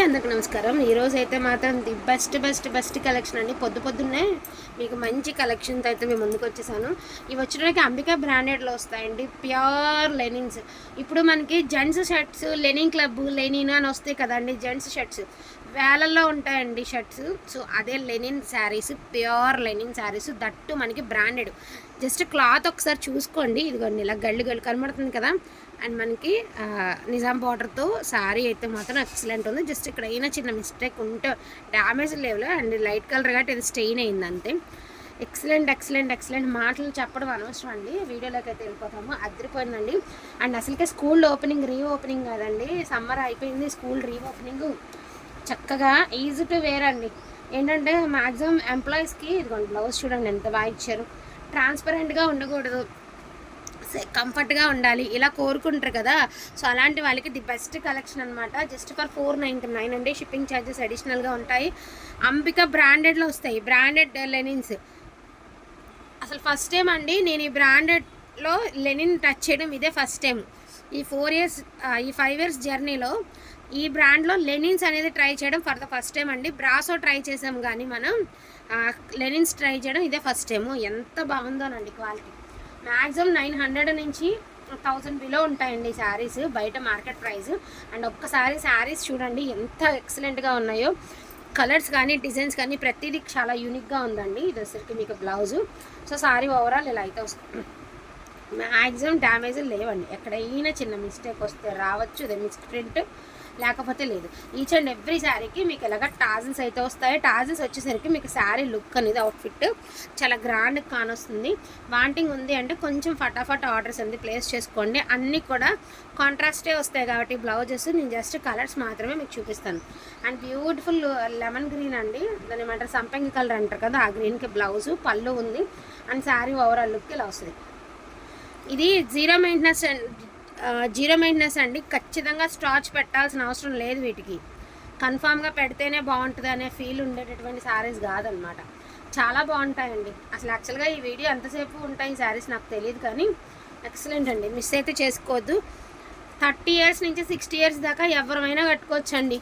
అందరికి నమస్కారం. ఈరోజు అయితే మాత్రం ది బెస్ట్ కలెక్షన్ అండి. పొద్దున్నే మీకు మంచి కలెక్షన్తో అయితే మేము ముందుకు వచ్చేసాను. ఇవి వచ్చినకి అంబికా బ్రాండెడ్లో వస్తాయండి, ప్యూర్ లెనిన్స్. ఇప్పుడు మనకి gents shirts linen club linen అని వస్తాయి కదండి, జెంట్స్ షర్ట్స్ వేలల్లో ఉంటాయండి షర్ట్స్. సో అదే linen saris, pure linen saris, that మనకి బ్రాండెడ్. జస్ట్ క్లాత్ ఒకసారి చూసుకోండి, ఇదిగోండి ఇలా గళ్ళు కనబడుతుంది కదా. అండ్ మనకి నిజాం బార్డర్తో శారీ అయితే మాత్రం ఎక్సలెంట్ ఉంది. జస్ట్ ఇక్కడ అయినా చిన్న మిస్టేక్ ఉంటే డ్యామేజ్ లేవులే, అండ్ లైట్ కలర్ కాబట్టి ఇది స్టెయిన్ అయింది అంతే. ఎక్సలెంట్ మాటలు చెప్పడం అనవసరం అండి, వీడియోలోకి అయితే వెళ్ళిపోతాము. అదిరిపోయిందండి. అండ్ అసలుకే స్కూల్ ఓపెనింగ్ రీఓపెనింగ్ కాదండి, సమ్మర్ అయిపోయింది, స్కూల్ రీఓపెనింగ్. చక్కగా ఈజీ టు వేర్ అండి. ఏంటంటే మ్యాక్సిమం ఎంప్లాయీస్కి ఇదిగోండి బ్లౌజ్ చూడండి ఎంత బాగా ఇచ్చారు. ట్రాన్స్పరెంట్గా ఉండకూడదు, కంఫర్ట్గా ఉండాలి, ఇలా కోరుకుంటారు కదా. సో అలాంటి వాళ్ళకి ది బెస్ట్ కలెక్షన్ అనమాట. జస్ట్ ఫర్ 499 అండి. షిప్పింగ్ ఛార్జెస్ అడిషనల్గా ఉంటాయి. అంబికా బ్రాండెడ్లో వస్తాయి, బ్రాండెడ్ లెనిన్స్. అసలు ఫస్ట్ టైం అండి నేను ఈ బ్రాండెడ్లో లెనిన్ టచ్ చేయడం, ఇదే ఫస్ట్ టైం. ఈ 5 ఇయర్స్ జర్నీలో ఈ బ్రాండ్లో లెనిన్స్ అనేది ట్రై చేయడం ఫర్ ద ఫస్ట్ టైం అండి. బ్రాసో ట్రై చేసాం కానీ మనం లెనిన్స్ ట్రై చేయడం ఇదే ఫస్ట్ టైము. ఎంత బాగుందోనండి క్వాలిటీ. మ్యాక్సిమం 900 నుంచి 1000 బిలో ఉంటాయండి శారీస్ బయట మార్కెట్ ప్రైస్. అండ్ ఒక్కసారి శారీస్ చూడండి ఎంత ఎక్సలెంట్గా ఉన్నాయో. కలర్స్ కానీ డిజైన్స్ కానీ ప్రతిదీ చాలా యూనిక్గా ఉందండి. ఇది వచ్చరికి మీకు బ్లౌజు. సో శారీ ఓవరాల్ ఇలా అయితే వస్తుంది. మ్యాక్సిమం డ్యామేజ్లు లేవండి, ఎక్కడైనా చిన్న మిస్టేక్ వస్తే రావచ్చు, ఇది మిస్ ప్రింట్ లేకపోతే లేదు. ఈచ్ అండ్ ఎవ్రీ శారీకి మీకు ఇలాగ టాజిల్స్ అయితే వస్తాయి. టాజిల్స్ వచ్చేసరికి మీకు శారీ లుక్ అనేది అవుట్ఫిట్ చాలా గ్రాండ్ కానొస్తుంది. వాంటింగ్ ఉంది అంటే కొంచెం ఫటాఫట్ ఆర్డర్స్ అనేది ప్లేస్ చేసుకోండి. అన్నీ కూడా కాంట్రాస్టే వస్తాయి కాబట్టి బ్లౌజెస్ నేను జస్ట్ కలర్స్ మాత్రమే మీకు చూపిస్తాను. అండ్ బ్యూటిఫుల్ లెమన్ గ్రీన్ అండి, దాని ఏమంటారు సంపంగి కలర్ అంటారు కదా, ఆ గ్రీన్కి బ్లౌజు పళ్ళు ఉంది. అండ్ శారీ ఓవరాల్ లుక్ ఇలా వస్తుంది. ఇది జీరో మెయింటెనెన్స్ అండి. ఖచ్చితంగా స్టార్చ్ పెట్టాల్సిన అవసరం లేదు, వీటికి కన్ఫామ్గా పెడితేనే బాగుంటుంది అనే ఫీల్ ఉండేటటువంటి శారీస్ కాదనమాట. చాలా బాగుంటాయండి. అసలు యాక్చువల్గా ఈ వీడియో ఎంతసేపు ఉంటాయి ఈ శారీస్ నాకు తెలియదు, కానీ ఎక్సలెంట్ అండి, మిస్ అయితే చేసుకోవద్దు. 30 ఇయర్స్ నుంచి 60 ఇయర్స్ దాకా ఎవరైనా కట్టుకోవచ్చు అండి.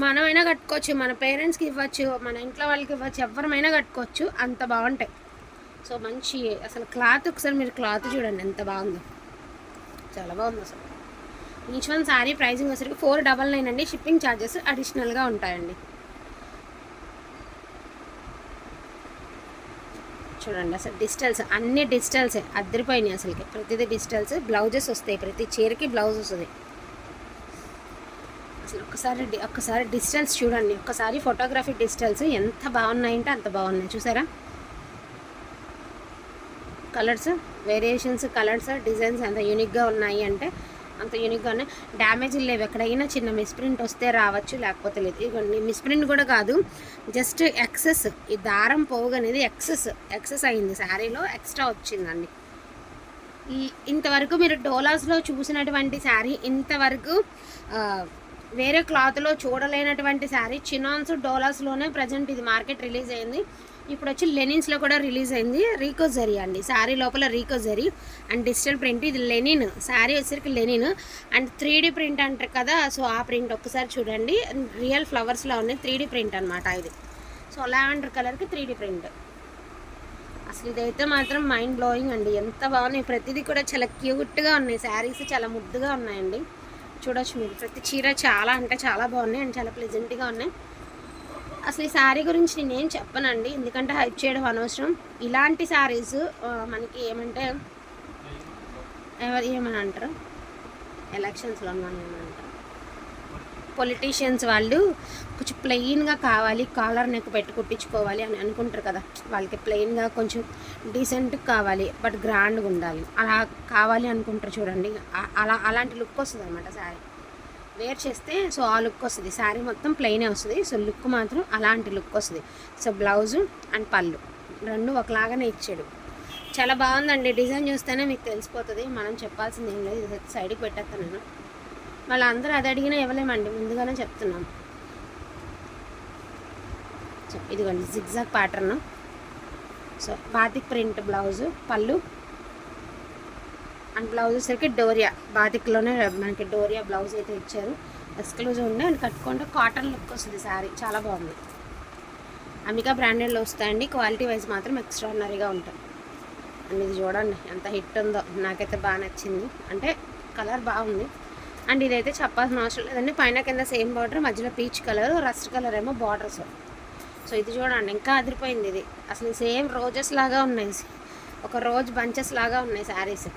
మనమైనా కట్టుకోవచ్చు, మన పేరెంట్స్కి ఇవ్వచ్చు, మన ఇంట్లో వాళ్ళకి ఇవ్వచ్చు, ఎవరైనా కట్టుకోవచ్చు, అంత బాగుంటాయి. సో మంచి అసలు క్లాత్ ఒకసారి మీరు క్లాత్ చూడండి ఎంత బాగుందో, చాలా బాగుంది అసలు. ఈచ్ వన్ శారీ ప్రైజింగ్ వచ్చేసరికి 499 అండి. షిప్పింగ్ ఛార్జెస్ అడిషనల్గా ఉంటాయండి. చూడండి అసలు డిజిటల్స్, అన్ని డిజిటల్సే అద్దరిపోయినాయి అసలుకి. ప్రతిదీ డిజిటల్స్. బ్లౌజెస్ వస్తాయి, ప్రతి చీరకి బ్లౌజ్ వస్తుంది. అసలు ఒక్కసారి డిజిటల్స్ చూడండి, ఒక్కసారి ఫోటోగ్రఫీ డిజిటల్స్ ఎంత బాగున్నాయంటే అంత బాగున్నాయి. చూసారా కలర్స్ వేరియేషన్స్, కలర్స్ డిజైన్స్ ఎంత యూనిక్గా ఉన్నాయి అంటే అంత యూనిక్గా ఉన్నాయి. డ్యామేజ్ లేవు, ఎక్కడైనా చిన్న మిస్ప్రింట్ వస్తే రావచ్చు, లేకపోతే లేదు. ఇదిగోండి మిస్ప్రింట్ కూడా కాదు, జస్ట్ ఎక్సెస్, ఈ దారం పోగు అనేది ఎక్సెస్ అయింది, శారీలో ఎక్స్ట్రా వచ్చిందండి. ఇంతవరకు మీరు డోలాస్లో చూసినటువంటి శారీ, ఇంతవరకు వేరే క్లాత్లో చూడలేనటువంటి శారీ చినాన్స్ డోలాస్లోనే ప్రజెంట్ ఇది మార్కెట్ రిలీజ్ అయింది. ఇప్పుడు వచ్చి లెనిన్స్లో కూడా రిలీజ్ అయింది. రీకో జరీ అండి, శారీ లోపల Rico zari and digital print. ఇది లెనిన్ శారీ వచ్చేసరికి లెనిన్ అండ్ 3D ప్రింట్ అంటారు కదా. సో ఆ ప్రింట్ ఒక్కసారి చూడండి, రియల్ ఫ్లవర్స్లో ఉన్నాయి, 3D ప్రింట్ అనమాట ఇది. సో లావెండర్ కలర్కి 3D ప్రింట్. అసలు ఇదైతే మాత్రం మైండ్ బ్లోయింగ్ అండి, ఎంత బాగున్నాయి. ప్రతిదీ కూడా చాలా క్యూట్గా ఉన్నాయి, శారీస్ చాలా ముద్దుగా ఉన్నాయండి. చూడొచ్చు మీరు, ప్రతి చీర చాలా అంటే చాలా బాగున్నాయి అండ్ చాలా ప్లెజెంట్గా ఉన్నాయి. అసలు ఈ శారీ గురించి నేనేం చెప్పనండి, ఎందుకంటే హైప్ చేయడం అనవసరం. ఇలాంటి శారీస్ మనకి ఏమంటే ఏమని అంటారు, ఎలక్షన్స్లో ఏమంటారు, పొలిటీషియన్స్ వాళ్ళు కొంచెం ప్లెయిన్గా కావాలి, కాలర్ నెక్ పెట్టి కుట్టించుకోవాలి అని అనుకుంటారు కదా. వాళ్ళకి ప్లెయిన్గా కొంచెం డీసెంట్గా కావాలి, బట్ గ్రాండ్గా ఉండాలి, అలా కావాలి అనుకుంటారు చూడండి. అలాంటి లుక్ వస్తుంది అనమాట శారీ వేర్ చేస్తే. సో ఆ లుక్ వస్తుంది, శారీ మొత్తం ప్లెయినే వస్తుంది. సో లుక్ మాత్రం అలాంటి లుక్ వస్తుంది. సో బ్లౌజు అండ్ పళ్ళు రెండు ఒకలాగానే ఇచ్చాడు. చాలా బాగుందండి, డిజైన్ చూస్తేనే మీకు తెలిసిపోతుంది, మనం చెప్పాల్సింది ఏం లేదు. ఇది సైడ్కి పెట్టేస్తాను నేను, వాళ్ళందరూ అది అడిగినా ఇవ్వలేమండి, ముందుగానే చెప్తున్నాం. సో ఇదిగోండి zigzag pattern. So batik print blouse, పళ్ళు అండ్ బ్లౌజ్ వచ్చేసరికి డోరియా బాతిక్లోనే మనకి డోరియా బ్లౌజ్ అయితే ఇచ్చారు. ఎక్స్క్లూజివ్ ఉంది అండ్ కట్టుకుంటే కాటన్ లుక్ వస్తుంది శారీ, చాలా బాగుంది. అంబికా బ్రాండెడ్లో వస్తాయండి, క్వాలిటీ వైజ్ మాత్రం ఎక్స్ట్రాడినరీగా ఉంటాయి. అండ్ ఇది చూడండి ఎంత హిట్ ఉందో, నాకైతే బాగా నచ్చింది, అంటే కలర్ బాగుంది. అండ్ ఇదైతే చెప్పాల్సిన అవసరం లేదండి, పైన కింద సేమ్ బార్డర్, మధ్యలో పీచ్ కలర్, రస్ట్ కలర్ ఏమో బార్డర్స్. సో ఇది చూడండి ఇంకా అదిరిపోయింది, ఇది అసలు సేమ్ రోజెస్ లాగా ఉన్నాయి, ఒక రోజ్ బంచెస్ లాగా ఉన్నాయి శారీస్.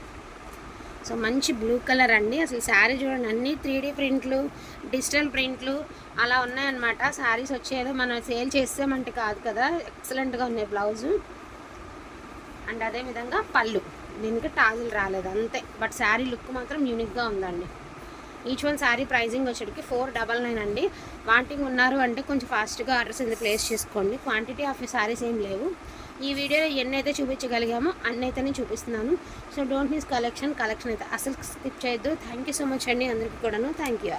సో మంచి బ్లూ కలర్ అండి, అసలు శారీ చూడండి అన్నీ 3D ప్రింట్లు, డిజిటల్ ప్రింట్లు అలా ఉన్నాయన్నమాట. శారీస్ వచ్చేదో మనం సేల్ చేసామంటే కాదు కదా, ఎక్సలెంట్గా ఉన్నాయి బ్లౌజు. అండ్ అదేవిధంగా పళ్ళు, దీనికి టాజిల్ రాలేదు అంతే, బట్ శారీ లుక్ మాత్రం యూనిక్గా ఉందండి. ఈచ్ వన్ శారీ ప్రైజింగ్ వచ్చేటికి 499 అండి. వాంటింగ్ ఉన్నారు అంటే కొంచెం ఫాస్ట్గా ఆర్డర్స్ ఎందుకు ప్లేస్ చేసుకోండి, క్వాంటిటీ ఆఫ్ శారీస్ ఏం లేవు. ఈ వీడియోలో ఎన్నైతే చూపించగలిగామో అన్నైతేనే చూపిస్తున్నాను. సో డోంట్ మిస్ కలెక్షన్ అయితే అసలు స్కిప్ చేయొద్దు. థ్యాంక్ యూ సో మచ్ అండి అందరికీ కూడాను, థ్యాంక్ యూ.